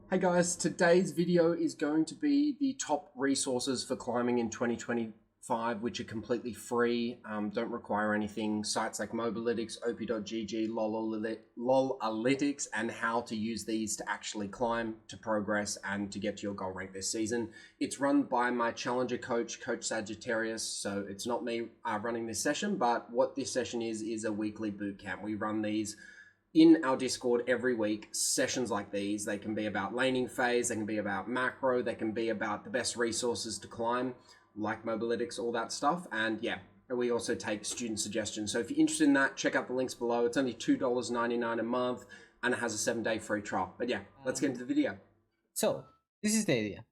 Hey guys, today's video is going to be the top resources for climbing in 2025, which are completely free, don't require anything. Sites like Mobalytics, op.gg, lolcoach.academy, and how to use these to actually climb, to progress, and to get to your goal rank this season. It's run by my challenger coach, Coach Sagittarius, so it's not me running this session, but what this session is a weekly boot camp. We run these in our Discord every week. Sessions like these, they can be about laning phase, they can be about macro, they can be about the best resources to climb, like Mobalytics, all that stuff. And yeah, we also take student suggestions. So if you're interested in that, check out the links below. It's only $2.99 a month and it has a 7-day free trial. But yeah, let's get into the video. So, this is the idea.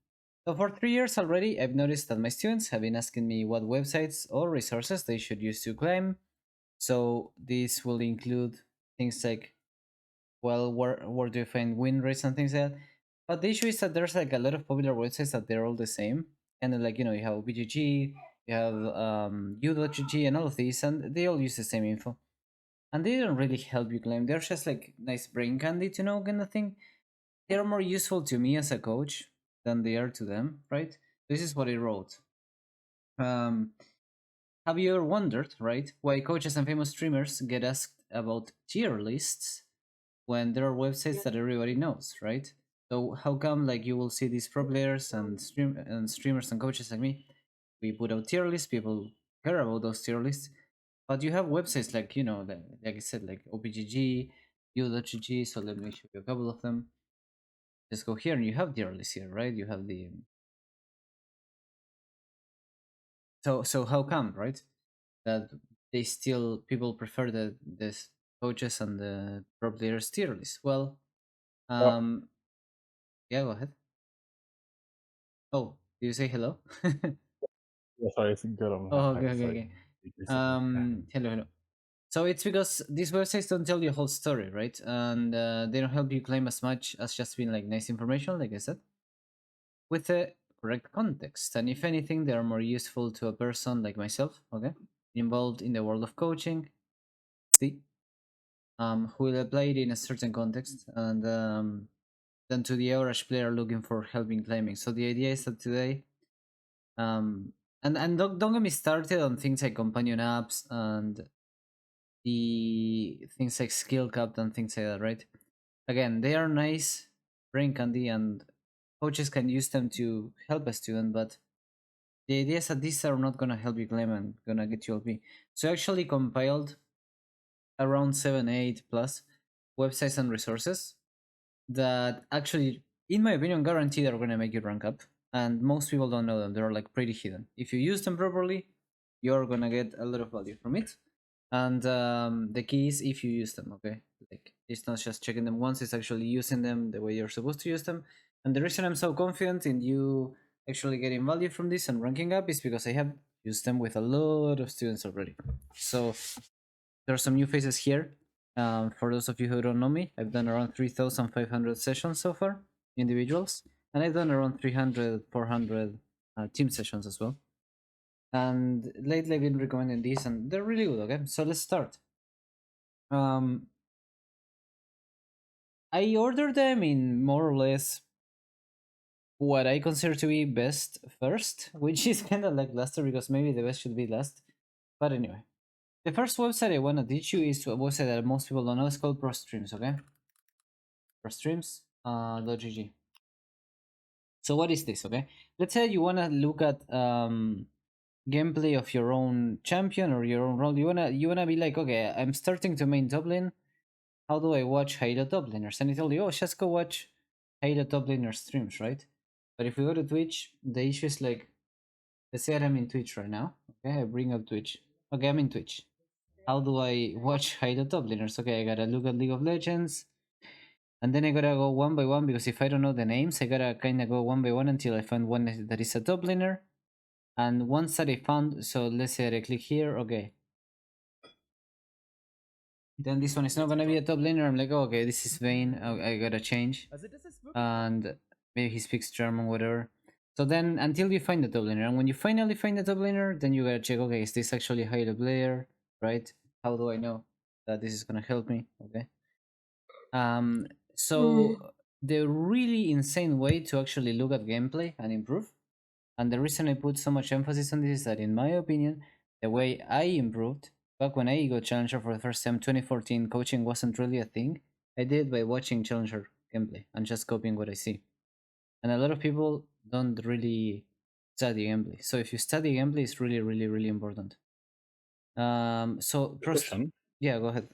So for 3 years already, I've noticed that my students have been asking me what websites or resources they should use to climb. So this will include things like, well, where do you find win rates and things like that. But the issue is that there's like a lot of popular websites that they're all the same. And then, like, you have BGG, you have U.GG and all of these, and they all use the same info. And they don't really help you climb. They're just like nice brain candy to know kind of thing. They're more useful to me as a coach than they are to them, right? This is what I wrote. Um, have you ever wondered, right, why coaches and famous streamers get asked about tier lists when there are websites that everybody knows, right? So how come like you will see these pro players and streamers and coaches like me, we put out tier lists, people care about those tier lists, but you have websites like like I said, like OPGG, U.GG. So let me show you a couple of them. Just go here and you have the earlies here, right? You have the so how come, right? That they still people prefer the coaches and the pro players tier list. Well, Oh, um, yeah, go ahead. Oh, do you say hello? yeah, sorry, it's good. Oh, I okay, had to okay, say okay. something. Yeah. Hello, hello. So it's because these websites don't tell you a whole story, right? And they don't help you claim as much as just being like nice information, like I said, with the correct context. And if anything, they are more useful to a person like myself, okay, involved in the world of coaching, see, who will apply it in a certain context, and than to the average player looking for help in climbing. So the idea is that today, um, and don't get me started on things like companion apps and the things like skill cap and things like that, right? Again, they are nice, brain candy, and coaches can use them to help a student, but the idea is that these are not gonna help you climb and gonna get you LP. So I actually compiled around 7, 8 plus websites and resources that actually, in my opinion, guarantee they're gonna make you rank up. And most people don't know them. They're like pretty hidden. If you use them properly, you're gonna get a lot of value from it. And the key is if you use them, okay? Like it's not just checking them once; it's actually using them the way you're supposed to use them. And the reason I'm so confident in you actually getting value from this and ranking up is because I have used them with a lot of students already. So there are some new faces here. For those of you who don't know me, I've done around 3,500 sessions so far, individuals, and I've done around 300, 400 team sessions as well. And lately I've been recommending these, and they're really good. Okay, so let's start. Um, I ordered them in more or less what I consider to be best first, which is kind of like laster because maybe the best should be last. But anyway, the first website I want to teach you is a website that most people don't know. It's called ProStreams. Okay, ProStreams. .gg. So what is this? Okay, let's say you want to look at gameplay of your own champion or your own role. You wanna be like, okay, I'm starting to main top lane. How do I watch Halo top laners? And it tell you, oh, just go watch Halo top laner streams, right? But if we go to Twitch, the issue is like, let's say I'm in Twitch right now. Okay, I bring up Twitch. Okay, I'm in Twitch. How do I watch Halo top laners? Okay, I gotta look at League of Legends. And then I gotta go one by one because if I don't know the names, I gotta kind of go one by one until I find one that is a top laner. And once that I found, so let's say that I click here, okay. Then this one is not gonna be a top laner. I'm like, oh, okay, this is Vayne. I gotta change. And maybe he speaks German, whatever. So then until you find the top laner, and when you finally find the top laner, then you gotta check, okay, is this actually a high player, right? How do I know that this is gonna help me? Okay. Um, so the really insane way to actually look at gameplay and improve. And the reason I put so much emphasis on this is that, in my opinion, the way I improved back when I got Challenger for the first time, 2014, coaching wasn't really a thing. I did it by watching Challenger gameplay and just copying what I see. And a lot of people don't really study gameplay. So if you study gameplay, it's really, really, really important. So Question. yeah, go ahead.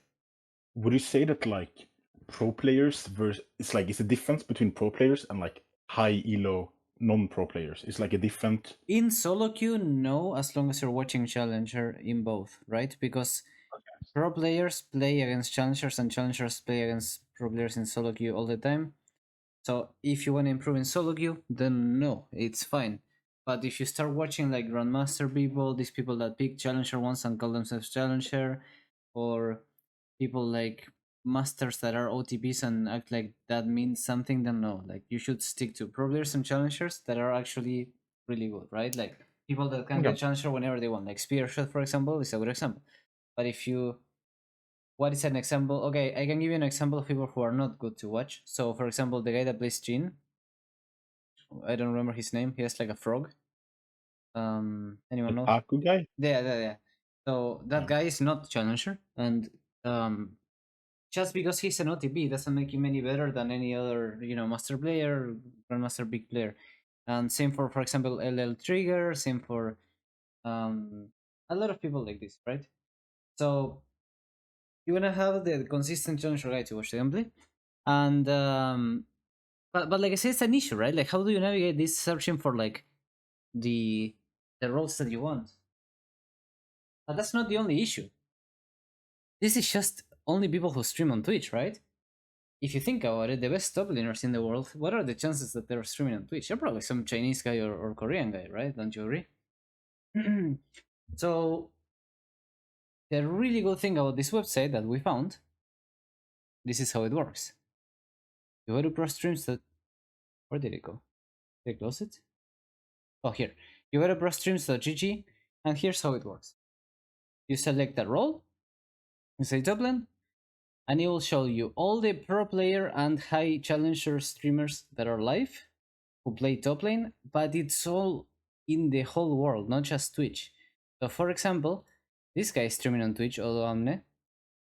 Would you say that like pro players versus it's a difference between pro players and like high elo non-pro players? It's like a different. In solo queue, no, as long as you're watching Challenger in both, right? Because pro players play against challengers and challengers play against pro players in solo queue all the time. So if you want to improve in solo queue, then no, it's fine. But if you start watching like grandmaster people, these people that pick challenger once and call themselves challenger, or people like masters that are OTPs and act like that means something, then no. Like you should stick to pro players and challengers that are actually really good, right? Like people that can Okay. get challenger whenever they want. Like Spear Shot, for example, is a good example. But if you what is an example? Okay, I can give you an example of people who are not good to watch. So, for example, the guy that plays Jin, I don't remember his name. He has like a frog. Anyone The knows? Aku guy? Yeah. So that Yeah. guy is not challenger, and just because he's an OTP doesn't make him any better than any other, master player, grandmaster big player. And same for example, LL Trigger. Same for a lot of people like this, right? So you wanna have the consistent challenger guy to watch the gameplay, and but like I said, it's an issue, right? Like, how do you navigate this searching for like the roles that you want? But that's not the only issue. This is just only people who stream on Twitch, right? If you think about it, the best top laners in the world, what are the chances that they're streaming on Twitch? They're probably some Chinese guy or Korean guy, right? Don't you agree? So the really good thing about this website that we found, this is how it works. You go to pro streams that, where did it go? Did I close it? Oh, here. You go to brostreams.gg, and here's how it works. You select a role, you say top lane, and it will show you all the pro player and high challenger streamers that are live who play top lane, but it's all in the whole world, not just Twitch. So, for example, this guy is streaming on Twitch, Amne.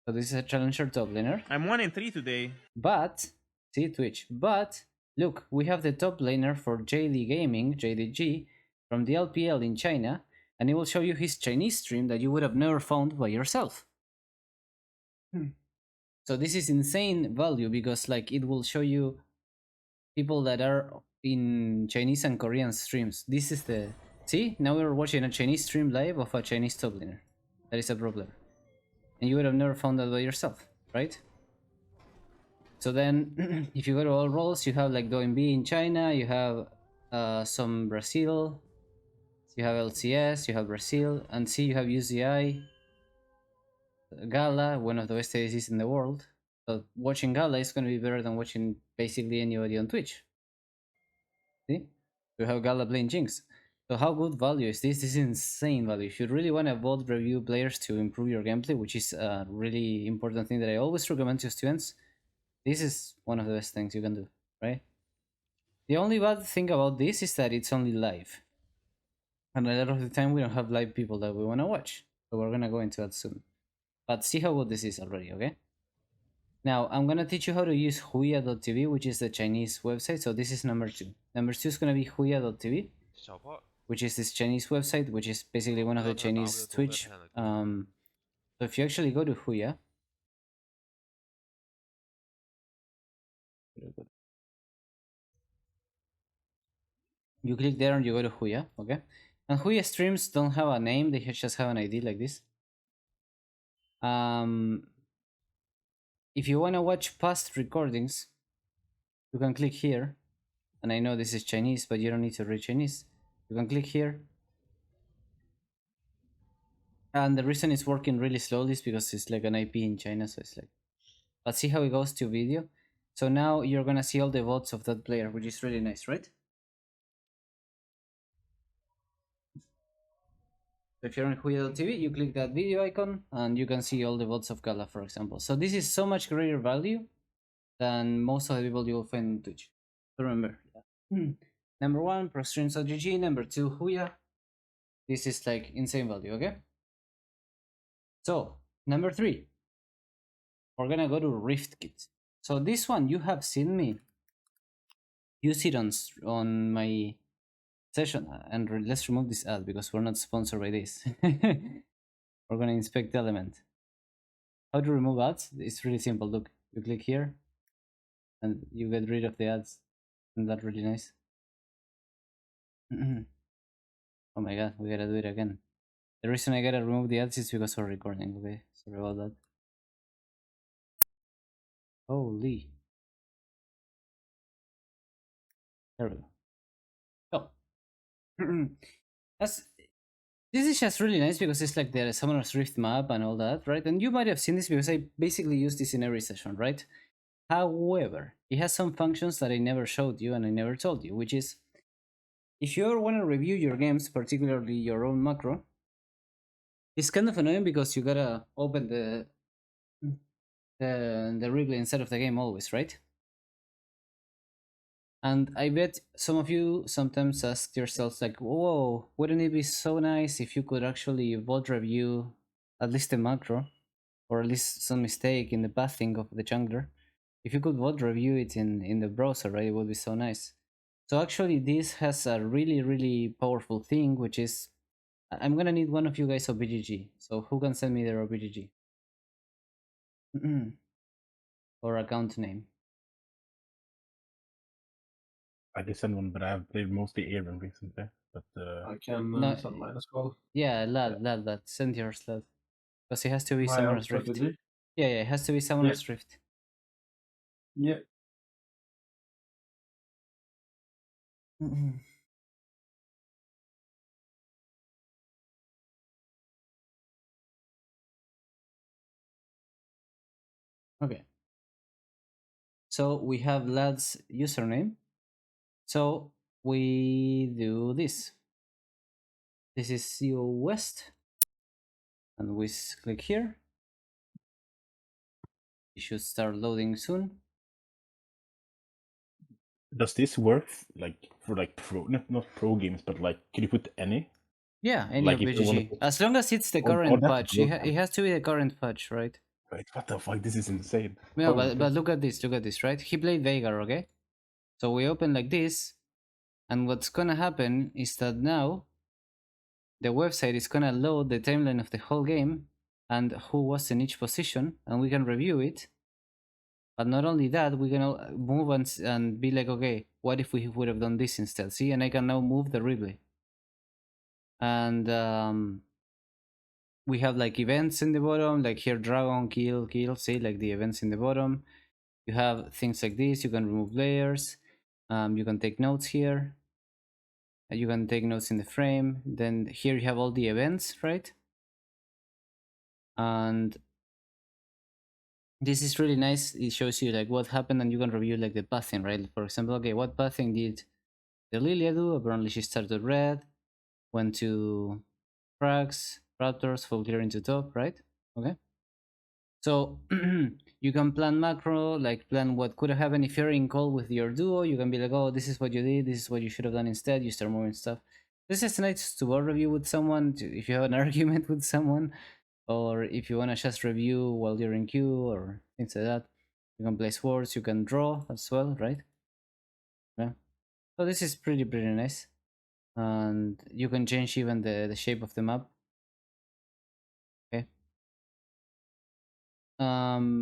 So, this is a challenger top laner. I'm 1-3 today. But, see Twitch, but look, we have the top laner for JD Gaming, JDG, from the LPL in China, and it will show you his Chinese stream that you would have never found by yourself. So this is insane value because like it will show you people that are in Chinese and Korean streams. This is the see, now we're watching a Chinese stream live of a Chinese top laner. That is a problem. And you would have never found that by yourself, right? So then if you go to all roles, you have like DoinB in China, you have some Brazil, you have LCS, you have Brazil, and see you have UZI, Gala, one of the best ADCs in the world. So watching Gala is going to be better than watching basically anybody on Twitch. See? You have Gala playing Jinx. So how good value is this? This is insane value. If you really want to vote review players to improve your gameplay, which is a really important thing that I always recommend to students, this is one of the best things you can do, right? The only bad thing about this is that it's only live. And a lot of the time we don't have live people that we want to watch. So we're going to go into that soon. But see how good this is already, okay? Now, I'm going to teach you how to use Huya.tv, which is the Chinese website. So this is number 2. Number 2 is going to be Huya.tv, which is this Chinese website, which is basically one of the Chinese Twitch. So if you actually go to Huya, you click there and you go to Huya, okay? And Huya streams don't have a name, they just have an ID like this. If you want to watch past recordings, you can click here. And I know this is Chinese, but you don't need to read Chinese. You can click here. And the reason it's working really slowly is because it's like an IP in China, so it's like... But see how it goes to video? So now you're gonna see all the votes of that player, which is really nice, right? So if you're on Huya.tv, you click that video icon, and you can see all the votes of Gala, for example. So this is so much greater value than most of the people you will find on Twitch. So remember, number 1, ProStreams.gg, number 2, Huya. This is like insane value, okay? So, number 3, we're gonna go to RiftKit. So this one, you have seen me use it on my session, and let's remove this ad because we're not sponsored by this. We're gonna inspect the element. How to remove ads? It's really simple. Look, you click here, and you get rid of the ads. Isn't that really nice? Oh my god, we gotta do it again. The reason I gotta remove the ads is because we're recording. Okay, sorry about that. Holy. There we go. Oh. That's This is just really nice because it's like the Summoner's Rift map and all that, right? And you might have seen this because I basically use this in every session, right? However, it has some functions that I never showed you and I never told you, which is if you ever want to review your games, particularly your own macro, it's kind of annoying because you gotta open the replay inside of the game always, right? And I bet some of you sometimes ask yourselves like, whoa, wouldn't it be so nice if you could actually VOD review at least a macro, or at least some mistake in the pathing of the jungler? If you could VOD review it in the browser, right, it would be so nice. So actually this has a really, really powerful thing, which is, I'm gonna need one of you guys OBGG. So who can send me their OBGG? Or account name? I can send one, but I have played mostly Aaron recently. But I can No, send mine as well. yeah, lad, send yours, lad. Because it has to be My Summoner's output, Rift. did you? Yeah, it has to be Summoner's Rift. Yeah. Okay. So we have lad's username. So we do this. This is CO West. And we click here. It should start loading soon. does this work like for like pro, not pro games, but like can you put any? Yeah, any Like if you want OBGG. As long as it's the Oh, current that's patch. good. It has to be the current patch, right? Wait, what the fuck? This is insane. Yeah, Oh, but look at this, right? He played Veigar, okay? So we open like this, and what's gonna happen is that now the website is gonna load the timeline of the whole game and who was in each position, and we can review it. But not only that, we can move and be like, okay, what if we would have done this instead? See, and I can now move the replay. And we have like events in the bottom, like here, dragon, kill, see, like the events in the bottom. You have things like this, you can remove layers, you can take notes here. You can take notes in the frame. Then here you have all the events, right? And this is really nice. It shows you like what happened, and you can review like the pathing, right? For example, okay, what pathing did the Lilia do? Apparently she started red, went to frags, raptors, full clear into top, right? Okay. So you can plan macro, like plan what could have happened if you're in call with your duo. You can be like, oh, this is what you did, this is what you should have done instead. You start moving stuff. This is nice to board review with someone, if you have an argument with someone, or if you want to just review while you're in queue or things like that. You can play swords, you can draw as well, right? Yeah. So this is pretty nice. And you can change even the shape of the map. Okay.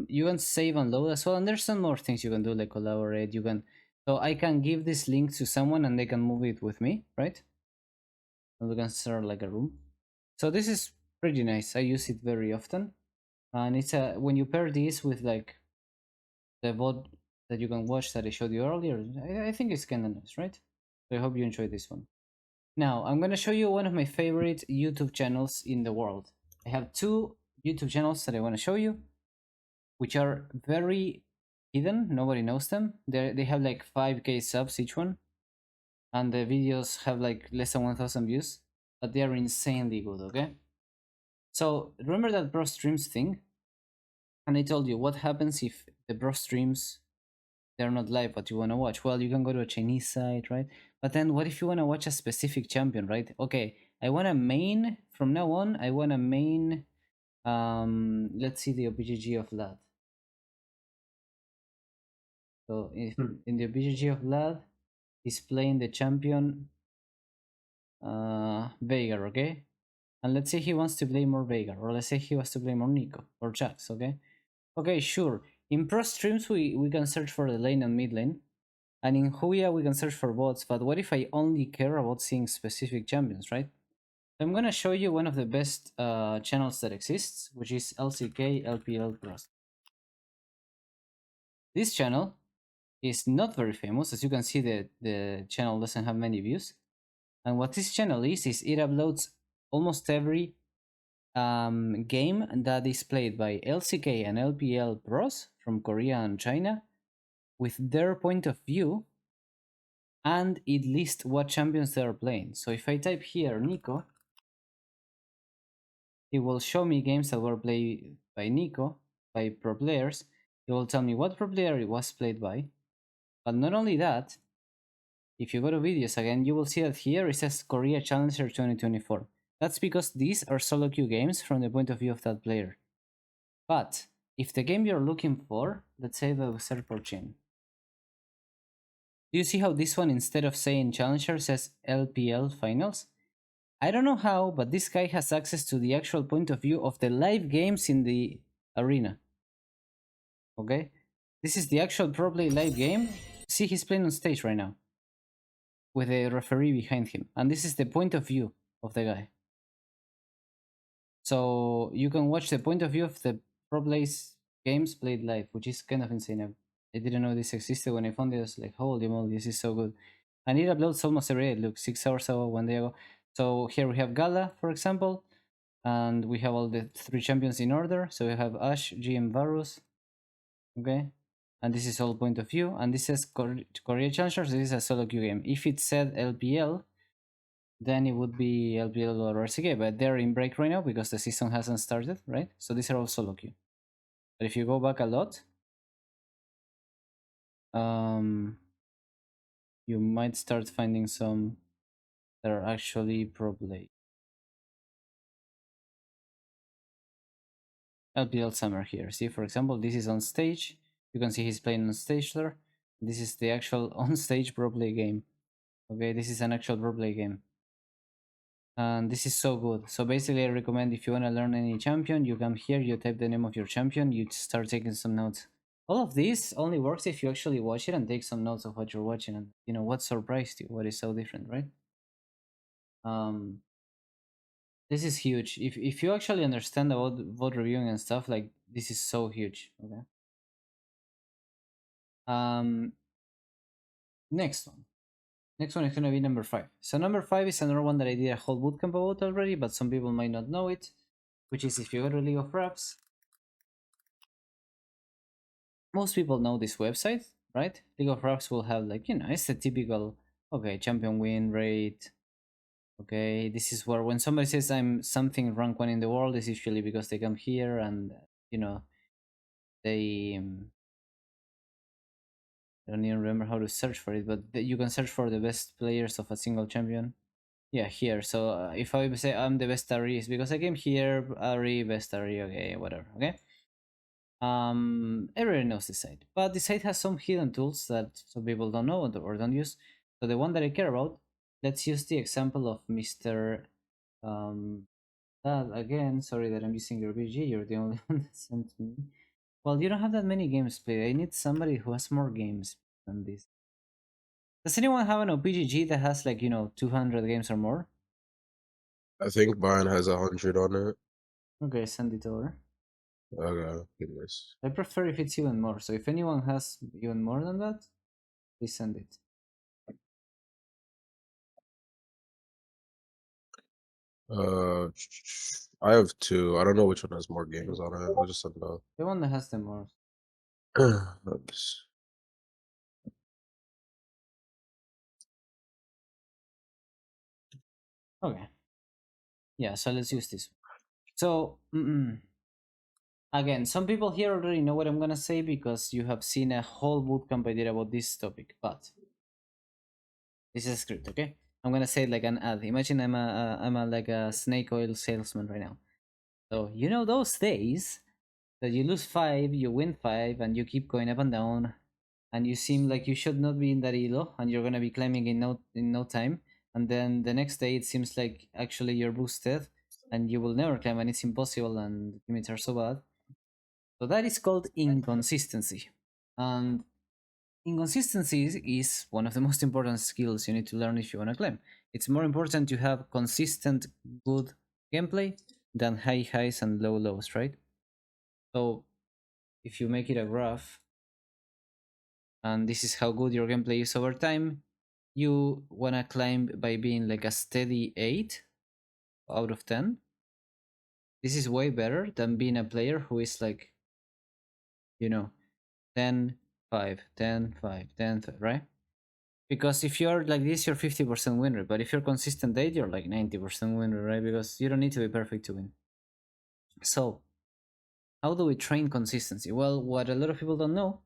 You can save and load as well, and there's some more things you can do, like collaborate. You can, so I can give this link to someone and they can move it with me, right? And we can start like a room. So this is pretty nice. I use it very often, and it's a, when you pair this with like the VOD that you can watch that I showed you earlier, I think it's kind of nice, right? So I hope you enjoyed this one. Now I'm gonna show you one of my favorite YouTube channels in the world. I have two YouTube channels that I want to show you, which are very hidden. Nobody knows them. They have like 5K subs each one, and the videos have like less than 1,000 views, but they are insanely good. Okay, so remember that bro streams thing, and I told you what happens if the bro streams they're not live, but you want to watch. Well, you can go to a Chinese site, right? But then what if you want to watch a specific champion, right? Okay, I want a main from now on. I want a main. Let's see the OBGG of Lad. So if in the OBGG of Lad, he's playing the champion Veigar, okay? And let's say he wants to play more Veigar, or let's say he wants to play more Nico or Jax, okay? Okay, sure. In pro streams, we can search for the lane and mid lane. And in Huya, we can search for bots. But what if I only care about seeing specific champions, right? I'm going to show you one of the best channels that exists, which is LCK LPL Plus. This channel is not very famous. As you can see, the channel doesn't have many views. And what this channel is it uploads almost every game that is played by LCK and LPL pros from Korea and China with their point of view, and it lists what champions they are playing. So if I type here Nico, it will show me games that were played by Nico, by pro players. It will tell me what pro player it was played by. But not only that, if you go to videos again, you will see that here it says Korea Challenger 2024. That's because these are solo queue games from the point of view of that player. But if the game you're looking for, let's say the Serporchin, do you see how this one, instead of saying Challenger, says LPL Finals? I don't know how, but this guy has access to the actual point of view of the live games in the arena. Okay? This is the actual pro play live game. See, he's playing on stage right now with a referee behind him. And this is the point of view of the guy. So you can watch the point of view of the pro plays games played live, which is kind of insane. I didn't know this existed. When I found it, I was like, holy moly, this is so good. And it uploads almost every day. Look, 6 hours ago, 1 day ago. So here we have Gala, for example, and we have all the 3 champions in order. So we have Ash, GM, Varus, okay? And this is all point of view. And this says Korea Challengers. This is a solo queue game. If it said LPL, then it would be LPL or RCK, but they're in break right now because the season hasn't started, right? So these are all solo queue. But if you go back a lot, you might start finding some that are actually pro play. LPL Summer here. See, for example, this is on stage. You can see he's playing on stage there. This is the actual on stage pro play game. Okay, this is an actual pro play game. And this is so good. So basically, I recommend if you want to learn any champion, you come here, you type the name of your champion, you start taking some notes. All of this only works if you actually watch it and take some notes of what you're watching and what surprised you, what is so different, right? This is huge. If you actually understand about vote reviewing and stuff, like this is so huge. Okay. Next one. Next one is gonna be number 5. So number 5 is another one that I did a whole bootcamp about already, but some people might not know it, which is if you go to League of Raps. Most people know this website, right? League of Raps will have like, it's the typical, okay, champion win rate. Okay, this is where when somebody says I'm something rank 1 in the world, it's usually because they come here and, they I don't even remember how to search for it, but you can search for the best players of a single champion. Yeah, here. So if I say I'm the best Ari, it's because I came here, Ari, best Ari, okay, whatever, okay? Everyone knows this site, but the site has some hidden tools that some people don't know or don't use. So the one that I care about, let's use the example of Mr. That again. Sorry that I'm using your BG. You're the only one that sent me. Well, you don't have that many games played. I need somebody who has more games than this. Does anyone have an OPGG that has like 200 games or more? I think mine has 100 on it. Okay, send it over. Okay, goodness. I prefer if it's even more. So if anyone has even more than that, please send it. I have 2. I don't know which one has more games on it. I'll just send it out. The one that has the more. Oops. Okay. Yeah, so let's use this. So, Again, some people here already know what I'm gonna say because you have seen a whole bootcamp I did about this topic, but this is a script, okay? I'm gonna say it like an ad. Imagine I'm a like a snake oil salesman right now. So you know those days that you lose 5, you win 5, and you keep going up and down, and you seem like you should not be in that elo, and you're gonna be climbing in no time, and then the next day it seems like actually you're boosted, and you will never climb, and it's impossible, and the limits are so bad. So that is called inconsistency, and inconsistency is one of the most important skills you need to learn if you want to climb. It's more important to have consistent, good gameplay than high highs and low lows, right? So if you make it a graph, and this is how good your gameplay is over time, you want to climb by being like a steady 8 out of 10. This is way better than being a player who is like, you know, 10, 5, 10, 5, 10, 5, right? Because if you're like this, you're 50% win rate. But if you're consistent 8, you're like 90% win rate, right? Because you don't need to be perfect to win. So, how do we train consistency? Well, what a lot of people don't know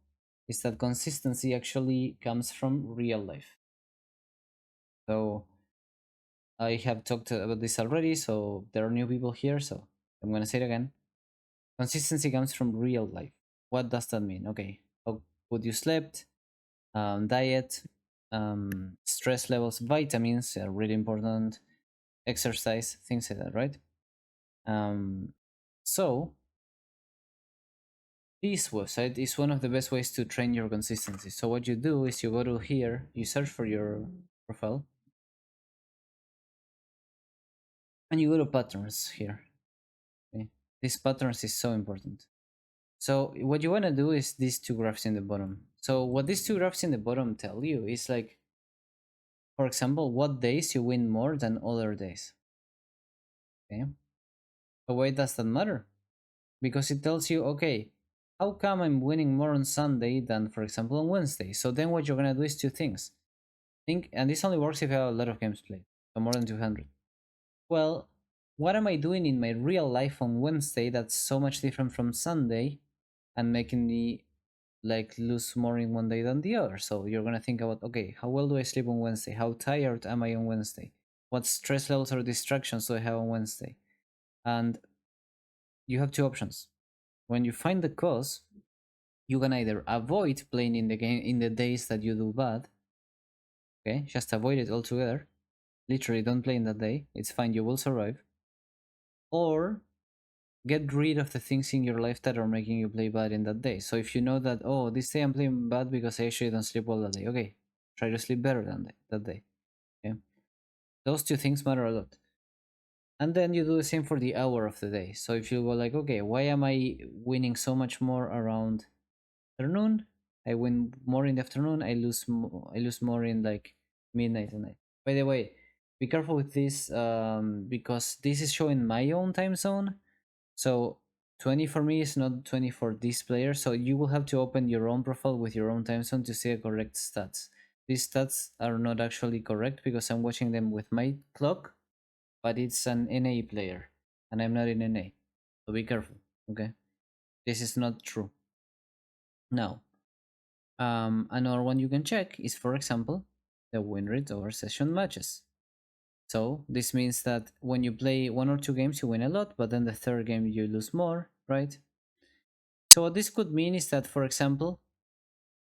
is that consistency actually comes from real life. So, I have talked about this already, so there are new people here, so I'm gonna say it again. Consistency comes from real life. What does that mean? Okay, how good you slept, diet, stress levels, vitamins are really important, exercise, things like that, right? So this website is one of the best ways to train your consistency. So what you do is you go to here, you search for your profile, and you go to patterns here. Okay? These patterns is so important. So what you want to do is these two graphs in the bottom. So what these two graphs in the bottom tell you is like, for example, what days you win more than other days. Okay. So why does that matter? Because it tells you, okay, how come I'm winning more on Sunday than, for example, on Wednesday? So then what you're gonna do is two things. Think, and this only works if you have a lot of games played, so more than 200. Well, what am I doing in my real life on Wednesday that's so much different from Sunday and making me like lose more in one day than the other? So you're gonna think about, okay, how well do I sleep on Wednesday? How tired am I on Wednesday? What stress levels or distractions do I have on Wednesday? And you have two options. When you find the cause, you can either avoid playing in the game in the days that you do bad. Okay, just avoid it altogether. Literally, don't play in that day. It's fine, you will survive. Or get rid of the things in your life that are making you play bad in that day. So if you know that, oh, this day I'm playing bad because I actually don't sleep well that day. Okay, try to sleep better than that day. Okay, those two things matter a lot. And then you do the same for the hour of the day. So if you go like, okay, why am I winning so much more around afternoon? I win more in the afternoon. I lose more in like midnight and night. By the way, be careful with this because this is showing my own time zone. So 20 for me is not 20 for this player. So you will have to open your own profile with your own time zone to see the correct stats. These stats are not actually correct because I'm watching them with my clock, but it's an NA player and I'm not in NA. So be careful, okay? This is not true. Now, another one you can check is, for example, the win rate over session matches. So this means that when you play 1 or 2 games, you win a lot, but then the third game you lose more, right? So what this could mean is that, for example,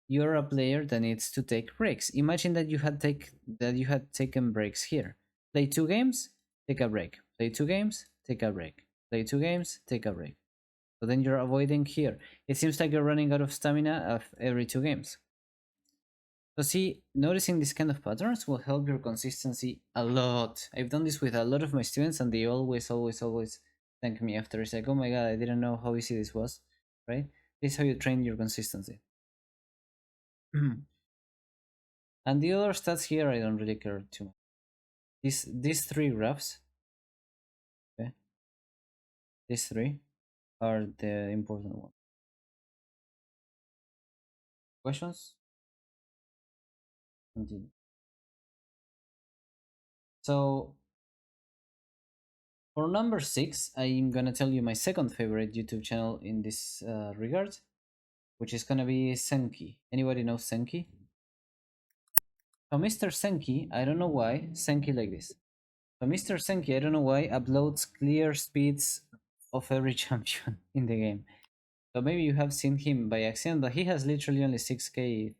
you're a player that needs to take breaks. Imagine that you had taken breaks here. Play 2 games, take a break. Play 2 games, take a break. Play 2 games, take a break. So then you're avoiding here. It seems like you're running out of stamina of every 2 games. So see, noticing these kind of patterns will help your consistency a lot. I've done this with a lot of my students and they always thank me after. It's like, oh my god, I didn't know how easy this was, right? This is how you train your consistency. And the other stats here, I don't really care too much. These 3 graphs, okay, these 3 are the important ones. Questions? Continue. So For number 6, I'm gonna tell you my second favorite YouTube channel in this regard, which is gonna be Senki. Anybody know Senki? So Mr. Senki, I don't know why, Senki like this. So Mr. Senki, I don't know why, uploads clear speeds of every champion in the game. So maybe you have seen him by accident, but he has literally only 6k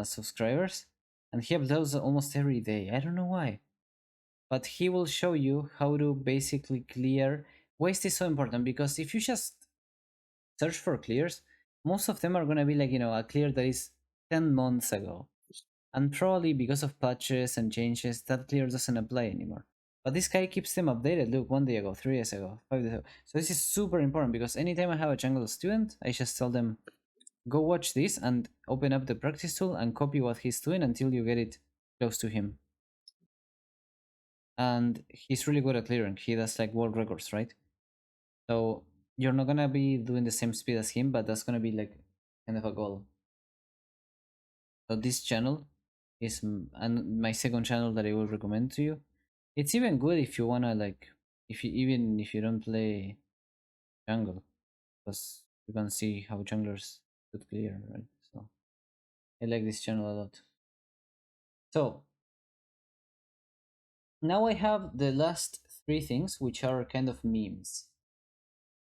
subscribers, and he uploads almost every day. I don't know why, but he will show you how to basically clear. Waste is so important because if you just search for clears, most of them are gonna be like, you know, a clear that is 10 months ago, and probably because of patches and changes, that clear doesn't apply anymore. But this guy keeps them updated. Look, 1 day ago, 3 days ago, 5 days ago. So this is super important because anytime I have a jungle student, I just tell them, go watch this and open up the practice tool and copy what he's doing until you get it close to him. And he's really good at clearing. He does like world records, right? So you're not gonna be doing the same speed as him, but that's gonna be like kind of a goal. So this channel is and my second channel that I will recommend to you. It's even good if you wanna like, even if you don't play jungle, because you can see how junglers could clear, right? So I like this channel a lot. So now I have the last 3 things, which are kind of memes.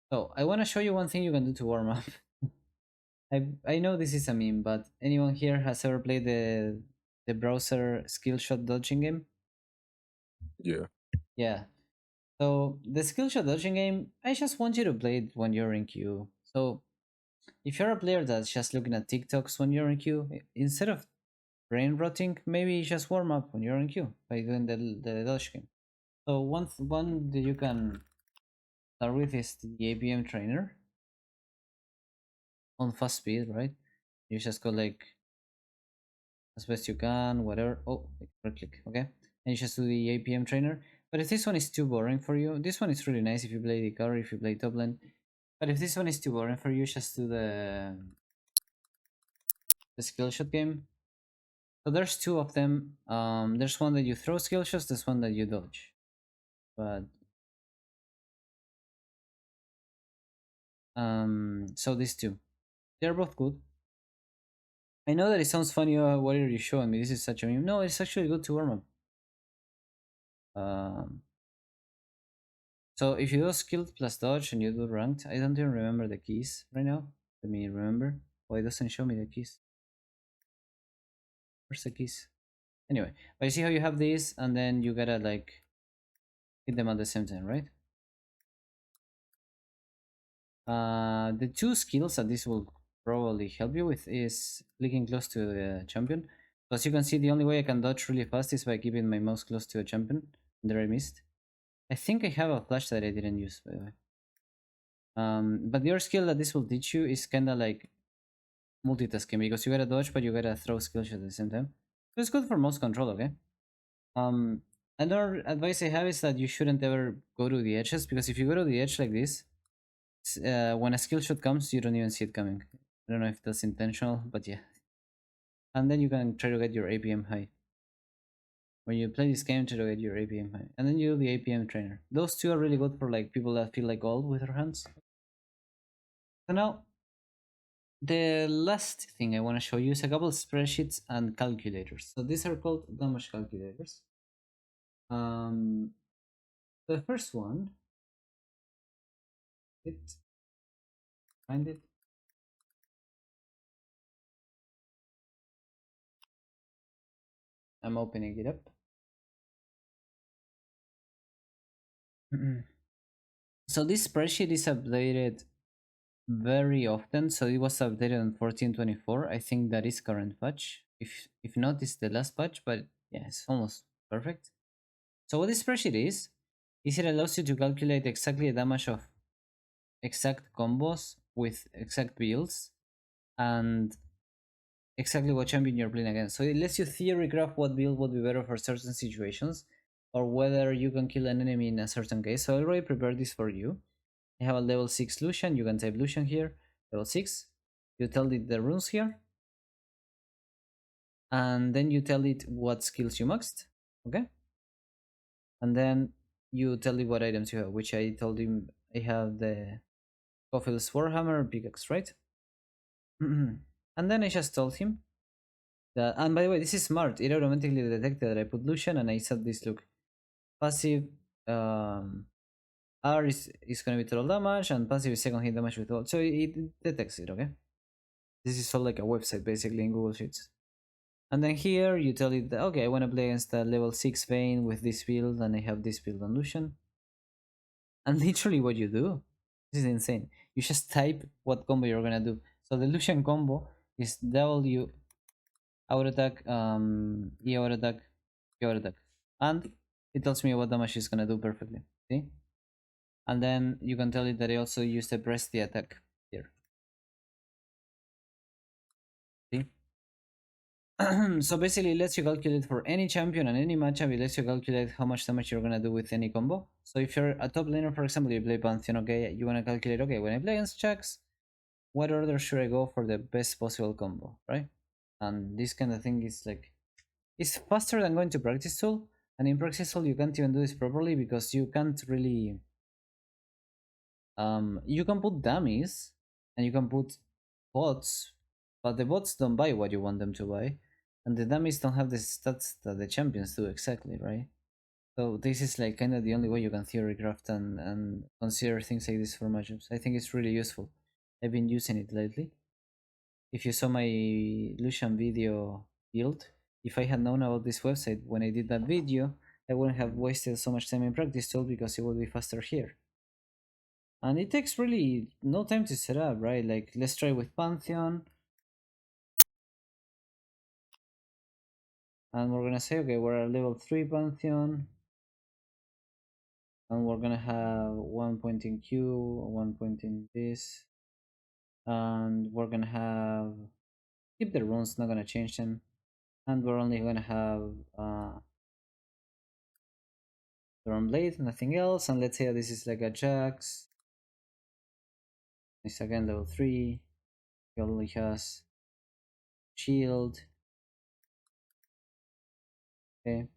So I want to show you one thing you can do to warm up. I know this is a meme, but anyone here has ever played the browser skill shot dodging game? Yeah. Yeah. So the skill shot dodging game, I just want you to play it when you're in queue. So if you're a player that's just looking at TikToks when you're in queue, instead of brain rotting, maybe just warm up when you're in queue by doing the dodge game. So one that you can start with is the APM trainer on fast speed, right? You just go like as best you can, whatever. Oh, right click, okay? And you just do the APM trainer. But if this one is too boring for you, this one is really nice if you play the car, if you play top lane. But if this one is too boring for you, just do the skill shot game. So there's 2 of them. There's one that you throw skill shots, there's one that you dodge. But so these 2, they're both good. I know that it sounds funny. What are you showing me? This is such a meme. No, it's actually good to warm up. So if you do skilled plus dodge and you do ranked, I don't even remember the keys right now. Let me remember. Why it doesn't show me the keys? Where's the keys? Anyway, but you see how you have these and then you gotta like hit them at the same time, right? The 2 skills that this will probably help you with is clicking close to the champion. So as you can see, the only way I can dodge really fast is by keeping my mouse close to a champion. There I missed. I think I have a flash that I didn't use, by the way. But the other skill that this will teach you is kind of like multitasking, because you gotta dodge but you gotta throw skill shot at the same time. So it's good for mouse control, okay? Another advice I have is that you shouldn't ever go to the edges, because if you go to the edge like this, when a skill shot comes, you don't even see it coming. I don't know if that's intentional, but yeah. And then you can try to get your APM high. When you play this game, try to get your APM high. And then you do the APM trainer. Those 2 are really good for like people that feel like gold with their hands. So now, the last thing I want to show you is a couple of spreadsheets and calculators. So these are called damage calculators. The first one, find it. I'm opening it up. So this spreadsheet is updated very often. So it was updated on 14.24. I think that is current patch. If not, it's the last patch, but yeah, it's almost perfect. So what this spreadsheet is it allows you to calculate exactly the damage of exact combos with exact builds and exactly what champion you're playing against. So it lets you theory graph what build would be better for certain situations, or whether you can kill an enemy in a certain case. So I already prepared this for you. I have a level 6 Lucian. You can type Lucian here, level 6. You tell it the runes here, and then you tell it what skills you maxed, okay? And then you tell it what items you have, which I told him I have the Coffeel's Warhammer pickaxe, right? And then I just told him that, and by the way, this is smart. It automatically detected that I put Lucian, and I said this, look, passive R is going to be total damage, and passive is second hit damage with all. So it detects it, okay? This is all like a website basically in Google Sheets. And then here you tell it that, okay, I want to play against a level 6 Vayne with this build, and I have this build on Lucian. And literally what you do, this is insane. You just type what combo you're gonna do. So the Lucian combo is W auto attack, E auto attack, Q auto attack. And it tells me what damage it's gonna do perfectly. See? And then you can tell it that I also use the press the attack here. See? So basically it lets you calculate for any champion and any matchup. It lets you calculate how much damage you're gonna do with any combo. So if you're a top laner, for example, you play Pantheon, okay, you wanna calculate, okay, when I play against Jax, what order should I go for the best possible combo, right? And this kind of thing is like, it's faster than going to practice tool, and in practice tool you can't even do this properly because you can't really you can put dummies and you can put bots, but the bots don't buy what you want them to buy, and the dummies don't have the stats that the champions do exactly, right? So this is like kind of the only way you can theory craft and consider things like this for matchups. I think it's really useful. I've been using it lately. If you saw my Lucian video build, if I had known about this website when I did that video, I wouldn't have wasted so much time in practice tool because it would be faster here. And it takes really no time to set up, right? Like, let's try with Pantheon. And we're gonna say, okay, we're at level 3 Pantheon. And we're gonna have 1 point in Q, 1 point in this. And we're gonna have, keep the runes, not gonna change them. And we're only gonna have Thorn Blade, nothing else. And let's say this is like a Jax. It's again level 3. He only has shield. Okay.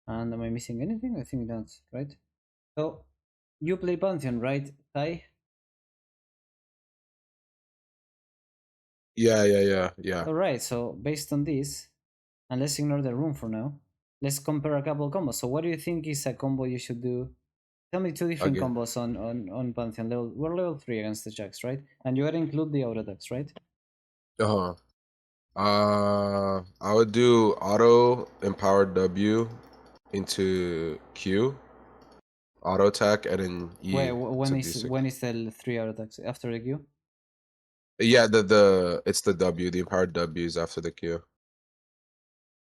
And am I missing anything? I think that's right. So you play Pantheon, right, Tai? Yeah. Alright, so based on this, and let's ignore the room for now, let's compare a couple combos. So what do you think is a combo you should do? Tell me two different Again. combos on Pantheon. We're level 3 against the Jax, right? And you gotta include the auto attacks, right? Uh-huh. I would do auto empowered W into Q, auto attack, and then E Wait, to D6. when is the 3 auto attacks? After the Q? Yeah, it's the W, the empowered W is after the Q.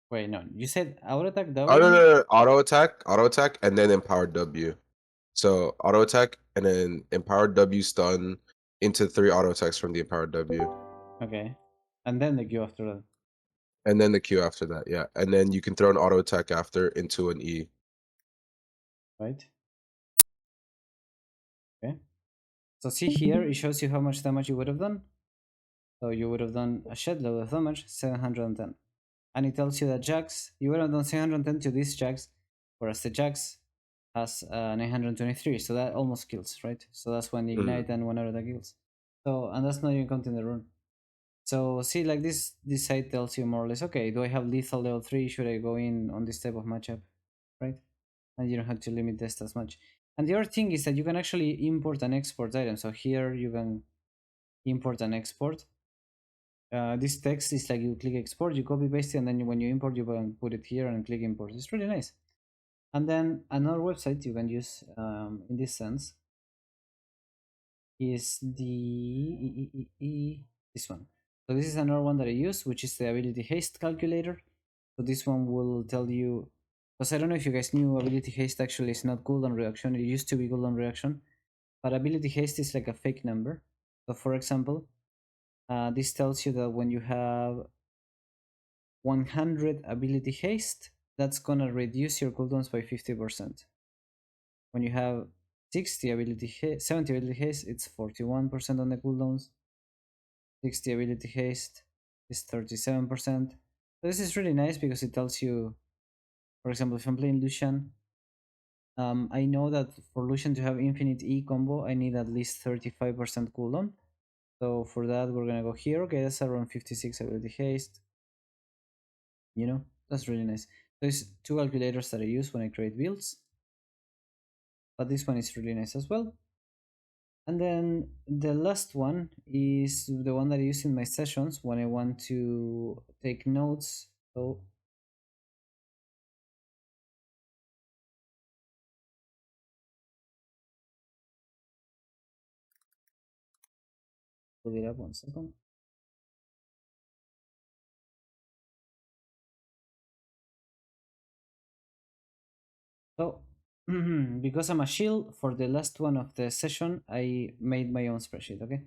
Wait, no. You said auto attack Oh W? no, auto attack, and then empowered W. So auto attack and then empowered W stun into 3 auto attacks from the empowered W. Okay. And then the Q after that. And then the Q after that, yeah. And then you can throw an auto attack after into an E. Right? Okay. So see here, it shows you how much damage you would have done. So you would have done a shed load of damage, 710. And it tells you that Jax, you would have done 710 to this Jax, whereas the Jax has 923, so that almost kills, right? So that's when ignite and one auto that kills. So, and that's not even counting the rune. So see, like this site tells you more or less, okay, do I have lethal level 3? Should I go in on this type of matchup, right? And you don't have to limit test as much. And the other thing is that you can actually import and export items. So here you can import and export. This text is like you click export, you copy paste it, and then when you import, you can put it here and click import. It's really nice. And then another website you can use in this sense is this one. So this is another one that I use, which is the ability haste calculator. So this one will tell you, because I don't know if you guys knew, ability haste actually is not cooldown reduction. It used to be cooldown reduction, but ability haste is like a fake number. So for example, this tells you that when you have 100 ability haste, that's gonna reduce your cooldowns by 50%. When you have 70 ability haste, it's 41% on the cooldowns. 60 ability haste is 37%. So this is really nice because it tells you For example, if I'm playing Lucian, I know that for Lucian to have infinite E combo, I need at least 35% cooldown. So for that, we're gonna go here. Okay, that's around 56 ability haste. You know, that's really nice. There's two calculators that I use when I create builds, but this one is really nice as well. And then the last one is the one that I use in my sessions when I want to take notes. So pull it up 1 second. So because I'm a shield, for the last one of the session, I made my own spreadsheet, okay?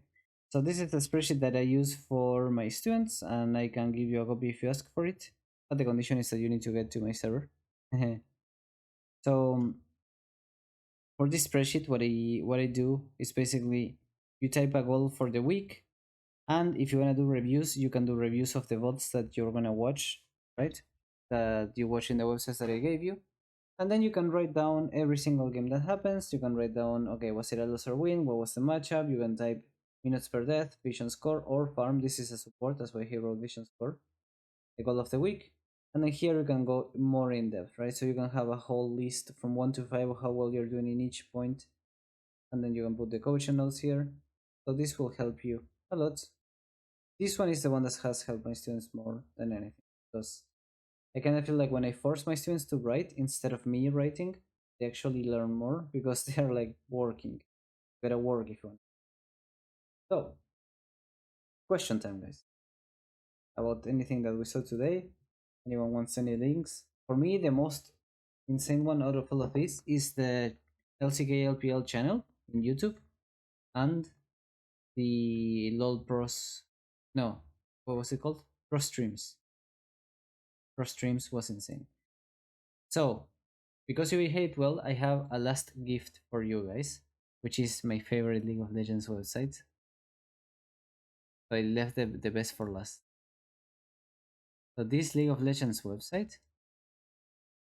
So this is the spreadsheet that I use for my students, and I can give you a copy if you ask for it. But the condition is that you need to get to my server. So for this spreadsheet, what I do is basically you type a goal for the week, and if you want to do reviews, you can do reviews of the VODs that you're gonna watch, right? That you watch in the websites that I gave you. And then you can write down every single game that happens. You can write down, okay, was it a loss or win? What was the matchup? You can type minutes per death, vision score, or farm. This is a support, that's why he wrote vision score, the goal of the week. And then here you can go more in depth, right? So you can have a whole list from 1 to 5 of how well you're doing in each point. And then you can put the coaching notes here. So this will help you a lot. This one is the one that has helped my students more than anything, because I kind of feel like when I force my students to write instead of me writing, they actually learn more because they are like working. Gotta work if you want. So, question time, guys. About anything that we saw today. Anyone wants any links? For me, the most insane one out of all of this is the LCK LPL channel in YouTube and the LOL Pros. No, what was it called? Pro Streams. Pro Streams was insane. So, because you behave well, I have a last gift for you guys, which is my favorite League of Legends website. So I left the best for last. So this League of Legends website,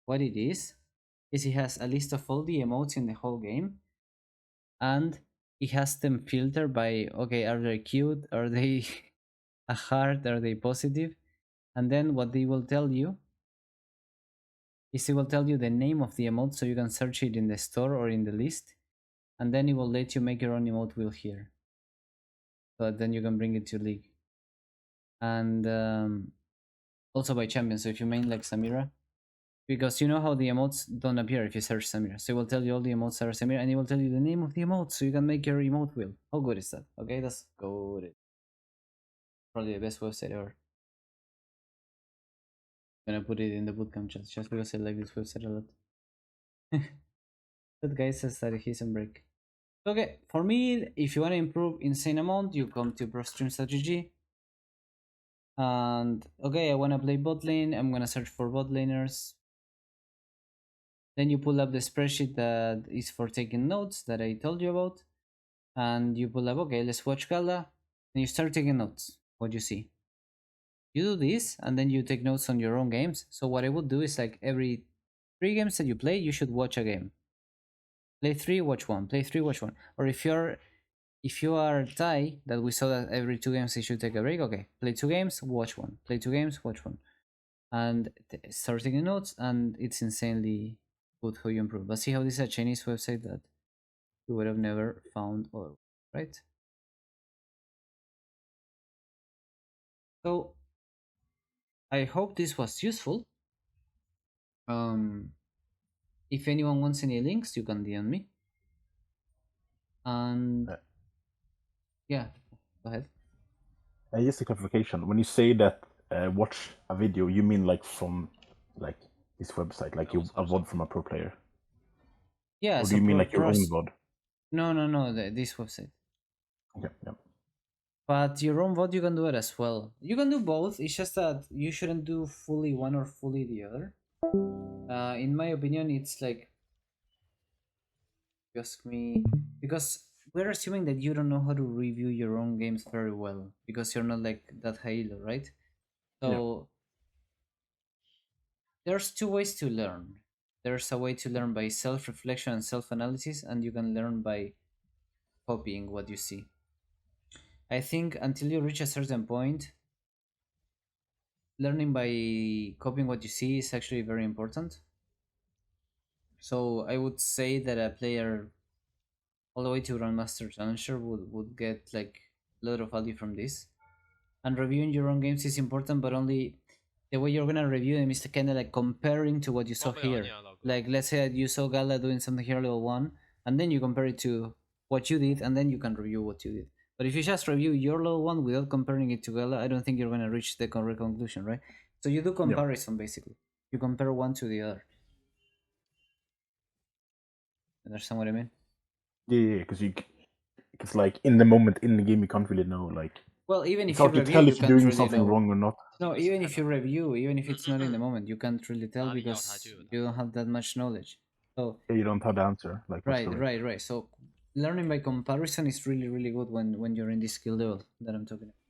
what it is it has a list of all the emotes in the whole game, and it has them filtered by, okay, are they cute? Are they a heart? Are they positive? And then what they will tell you is it will tell you the name of the emote, so you can search it in the store or in the list, and then it will let you make your own emote wheel here. So then you can bring it to League. And also by champion, so if you main like Samira, because you know how the emotes don't appear if you search Samira, so it will tell you all the emotes are Samira, and it will tell you the name of the emote, so you can make your emote wheel. How good is that? Okay, that's good. Probably the best website ever. I'm gonna put it in the bootcamp chat just because I like this website a lot. That guy says that he's on break. Okay, for me, if you want to improve insane amount, you come to ProStream.gg. And okay, I want to play bot lane. I'm gonna search for bot laners. Then you pull up the spreadsheet that is for taking notes that I told you about, and you pull up, okay, let's watch Gala, and you start taking notes. What you see, you do this, and then you take notes on your own games. So what I would do is like every 3 games that you play, you should watch a game. Play 3, watch 1. Play 3, watch 1. Or if you are Thai, that we saw that every 2 games you should take a break. Okay, play 2 games, watch 1. Play 2 games, watch 1. And start taking notes, and it's insanely good how you improve. But see how this is a Chinese website that you would have never found otherwise, right? So I hope this was useful. If anyone wants any links, you can DM me. And yeah, go ahead. Just a clarification. When you say that watch a video, you mean like from like this website, like you a VOD from a pro player? Yeah, Or so do you mean like your own VOD? No, this website. Okay, yeah. But your own VOD, you can do it as well. You can do both. It's just that you shouldn't do fully one or fully the other. In my opinion, it's like, ask me, because we're assuming that you don't know how to review your own games very well, because you're not like that high elo, right? So There's two ways to learn. There's a way to learn by self-reflection and self-analysis, and you can learn by copying what you see. I think until you reach a certain point, learning by copying what you see is actually very important. So I would say that a player all the way to Grandmaster Challenger would get like a lot of value from this. And reviewing your own games is important, but only the way you're gonna review them is kind of like comparing to what you saw here. Like let's say you saw Gala doing something here level 1, and then you compare it to what you did, and then you can review what you did. But if you just review your level 1 without comparing it to Gala, I don't think you're gonna reach the correct conclusion, right? So you do comparison basically. You compare one to the other. Understand what I mean? Yeah, because like in the moment in the game you can't really know. Like Well, even it's if you hard to review, tell you if you're can't doing really something know. wrong or not. No, even if you review, even if it's not in the moment, you can't really tell because you don't have that much knowledge. So Yeah, you don't have the answer. Like what's right. So learning by comparison is really good when you're in this skill level that I'm talking about.